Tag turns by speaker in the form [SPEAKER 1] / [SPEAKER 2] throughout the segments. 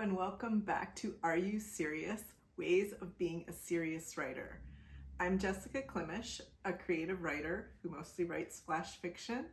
[SPEAKER 1] and welcome back to Are You Serious? Ways of Being a Serious Writer. I'm Jessica Klimish, a creative writer who mostly writes flash fiction,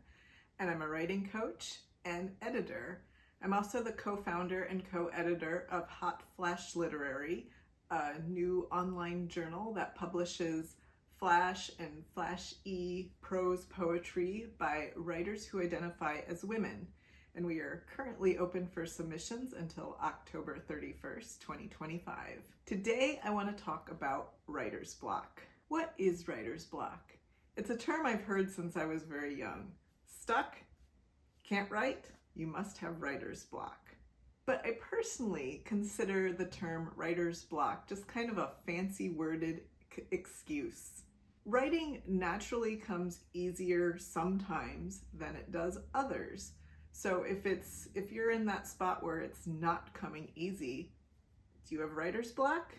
[SPEAKER 1] and I'm a writing coach and editor. I'm also the co-founder and co-editor of Hot Flash Literary, a new online journal that publishes flash and flash-y prose poetry by writers who identify as women. And we are currently open for submissions until October 31st, 2025. Today, I want to talk about writer's block. What is writer's block? It's a term I've heard since I was very young. Stuck? Can't write? You must have writer's block. But I personally consider the term writer's block just kind of a fancy worded excuse. Writing naturally comes easier sometimes than it does others. So if you're in that spot where it's not coming easy, do you have writer's block?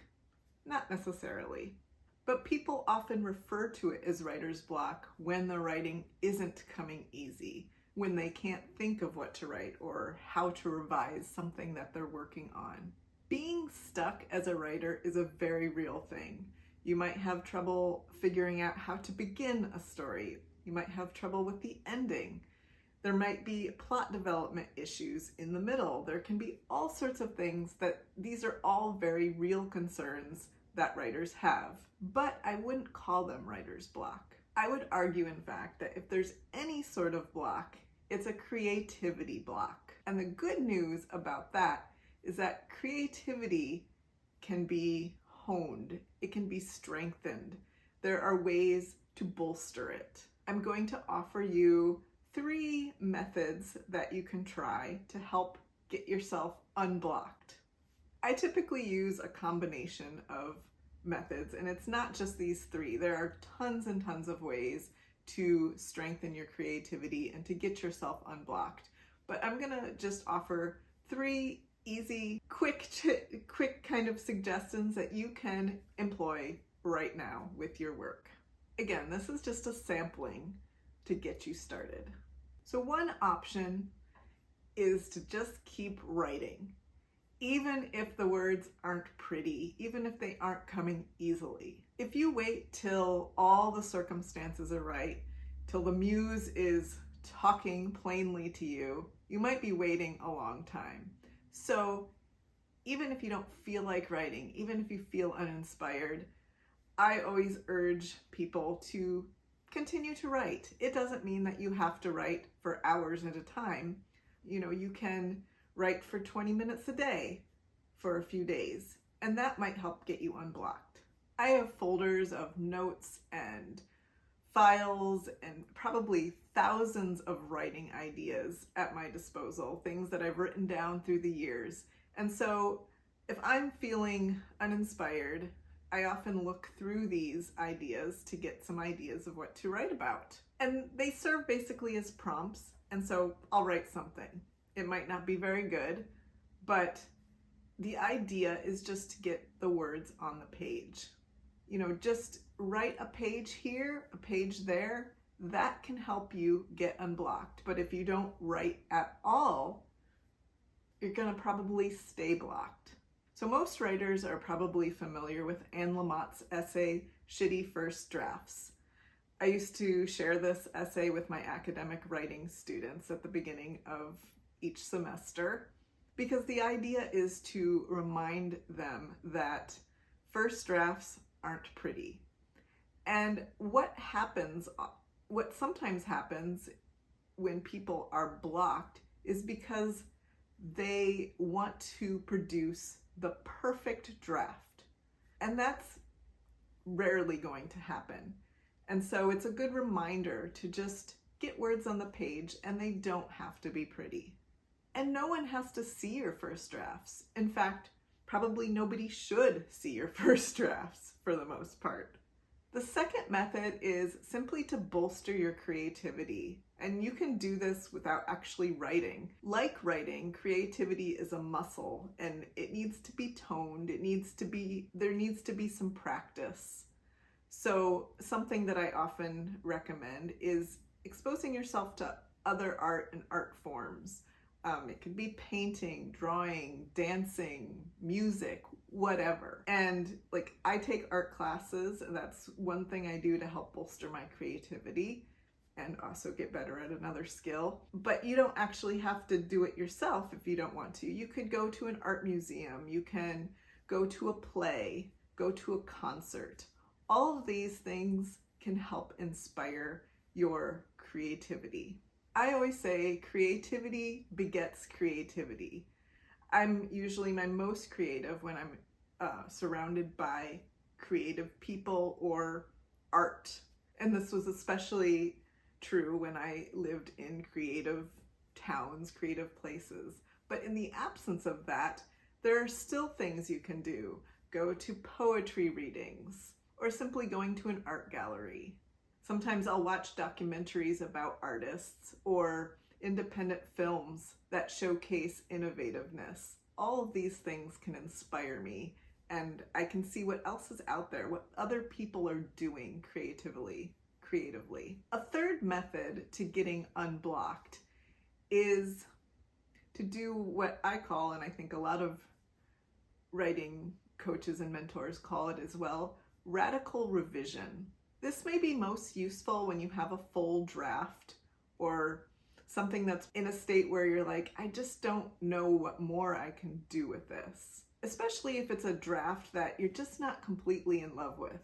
[SPEAKER 1] Not necessarily. But people often refer to it as writer's block when the writing isn't coming easy, when they can't think of what to write or how to revise something that they're working on. Being stuck as a writer is a very real thing. You might have trouble figuring out how to begin a story. You might have trouble with the ending. There might be plot development issues in the middle. There can be all sorts of things these are all very real concerns that writers have, but I wouldn't call them writer's block. I would argue, in fact, that if there's any sort of block, it's a creativity block. And the good news about that is that creativity can be honed. It can be strengthened. There are ways to bolster it. I'm going to offer you 3 methods that you can try to help get yourself unblocked. I typically use a combination of methods, and it's not just these 3. There are tons and tons of ways to strengthen your creativity and to get yourself unblocked. But I'm gonna just offer 3 easy, quick kind of suggestions that you can employ right now with your work. Again, this is just a sampling to get you started. So one option is to just keep writing, even if the words aren't pretty, even if they aren't coming easily. If you wait till all the circumstances are right, till the muse is talking plainly to you, you might be waiting a long time. So even if you don't feel like writing, even if you feel uninspired, I always urge people to continue to write. It doesn't mean that you have to write for hours at a time. You can write for 20 minutes a day for a few days, and that might help get you unblocked. I have folders of notes and files and probably thousands of writing ideas at my disposal, things that I've written down through the years. And so if I'm feeling uninspired, I often look through these ideas to get some ideas of what to write about. And they serve basically as prompts, and so I'll write something. It might not be very good, but the idea is just to get the words on the page. Just write a page here, a page there. That can help you get unblocked. But if you don't write at all, you're gonna probably stay blocked. So most writers are probably familiar with Anne Lamott's essay, Shitty First Drafts. I used to share this essay with my academic writing students at the beginning of each semester, because the idea is to remind them that first drafts aren't pretty. And what sometimes happens when people are blocked is because they want to produce the perfect draft. And that's rarely going to happen. And so it's a good reminder to just get words on the page, and they don't have to be pretty. And no one has to see your first drafts. In fact, probably nobody should see your first drafts for the most part. The second method is simply to bolster your creativity. And you can do this without actually writing. Like writing, creativity is a muscle, and it needs to be toned. There needs to be some practice. So something that I often recommend is exposing yourself to other art and art forms. It could be painting, drawing, dancing, music, whatever. And like, I take art classes, and that's one thing I do to help bolster my creativity and also get better at another skill. But you don't actually have to do it yourself if you don't want to. You could go to an art museum, you can go to a play, go to a concert. All of these things can help inspire your creativity. I always say creativity begets creativity. I'm usually my most creative when I'm surrounded by creative people or art. And this was especially true when I lived in creative towns, creative places. But in the absence of that, there are still things you can do. Go to poetry readings or simply going to an art gallery. Sometimes I'll watch documentaries about artists or independent films that showcase innovativeness. All of these things can inspire me, and I can see what else is out there, what other people are doing creatively. A third method to getting unblocked is to do what I call, and I think a lot of writing coaches and mentors call it as well, radical revision. This may be most useful when you have a full draft or something that's in a state where you're like, I just don't know what more I can do with this. Especially if it's a draft that you're just not completely in love with.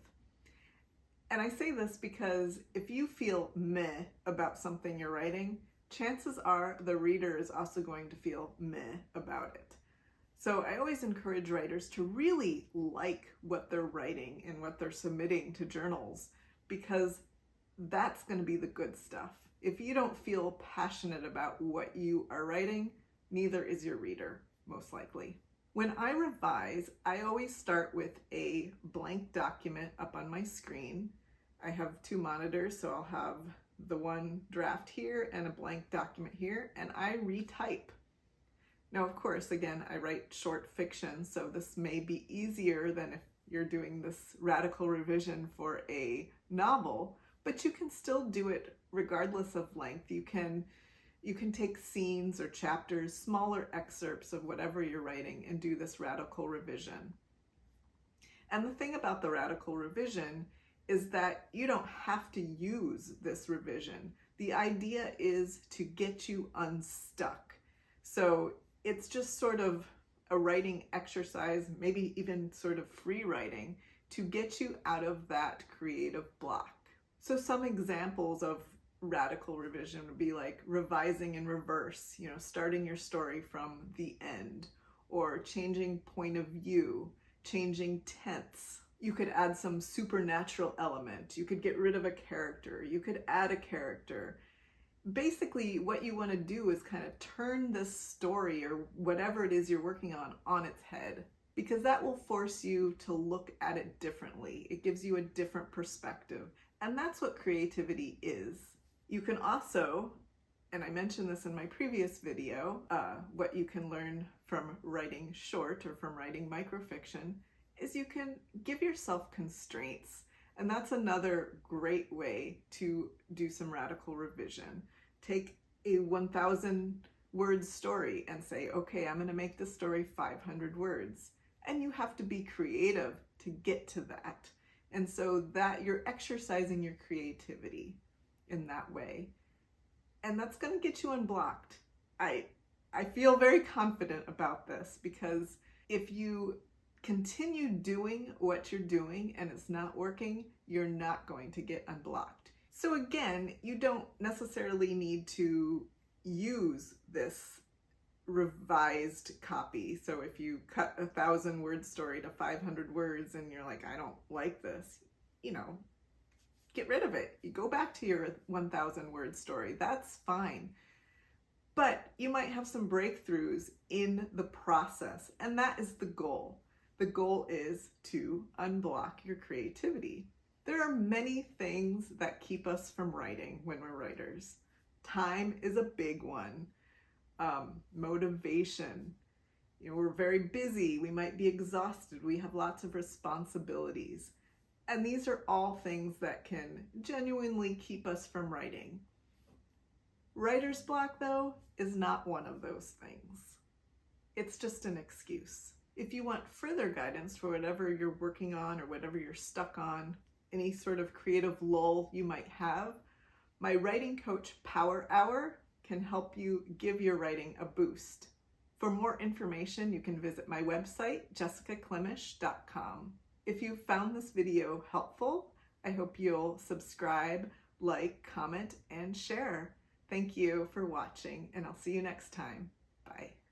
[SPEAKER 1] And I say this because if you feel meh about something you're writing, chances are the reader is also going to feel meh about it. So I always encourage writers to really like what they're writing and what they're submitting to journals, because that's going to be the good stuff. If you don't feel passionate about what you are writing, neither is your reader, most likely. When I revise, I always start with a blank document up on my screen. I have two monitors, so I'll have the one draft here and a blank document here, and I retype. Now, of course, again, I write short fiction, so this may be easier than if you're doing this radical revision for a novel, but you can still do it regardless of length. You can take scenes or chapters, smaller excerpts of whatever you're writing, and do this radical revision. And the thing about the radical revision is that you don't have to use this revision. The idea is to get you unstuck. So it's just sort of a writing exercise, maybe even sort of free writing, to get you out of that creative block. So some examples of radical revision would be like revising in reverse, starting your story from the end, or changing point of view, changing tense. You could add some supernatural element. You could get rid of a character. You could add a character. Basically, what you want to do is kind of turn this story or whatever it is you're working on its head, because that will force you to look at it differently. It gives you a different perspective. And that's what creativity is. You can also, and I mentioned this in my previous video, what you can learn from writing short or from writing microfiction is you can give yourself constraints. And that's another great way to do some radical revision. Take a 1,000 word story and say, okay, I'm going to make this story 500 words. And you have to be creative to get to that. And so that you're exercising your creativity in that way. And that's going to get you unblocked. I feel very confident about this, because if you continue doing what you're doing and it's not working, you're not going to get unblocked. So again, you don't necessarily need to use this revised copy. So if you cut 1,000 word story to 500 words and you're like, I don't like this, get rid of it. You go back to your 1,000 word story. That's fine. But you might have some breakthroughs in the process, and that is the goal. The goal is to unblock your creativity. There are many things that keep us from writing when we're writers. Time is a big one. Motivation. We're very busy. We might be exhausted. We have lots of responsibilities. And these are all things that can genuinely keep us from writing. Writer's block, though, is not one of those things. It's just an excuse. If you want further guidance for whatever you're working on or whatever you're stuck on, any sort of creative lull you might have, my Writing Coach Power Hour can help you give your writing a boost. For more information, you can visit my website, jessicaclemish.com. If you found this video helpful, I hope you'll subscribe, like, comment, and share. Thank you for watching, and I'll see you next time. Bye.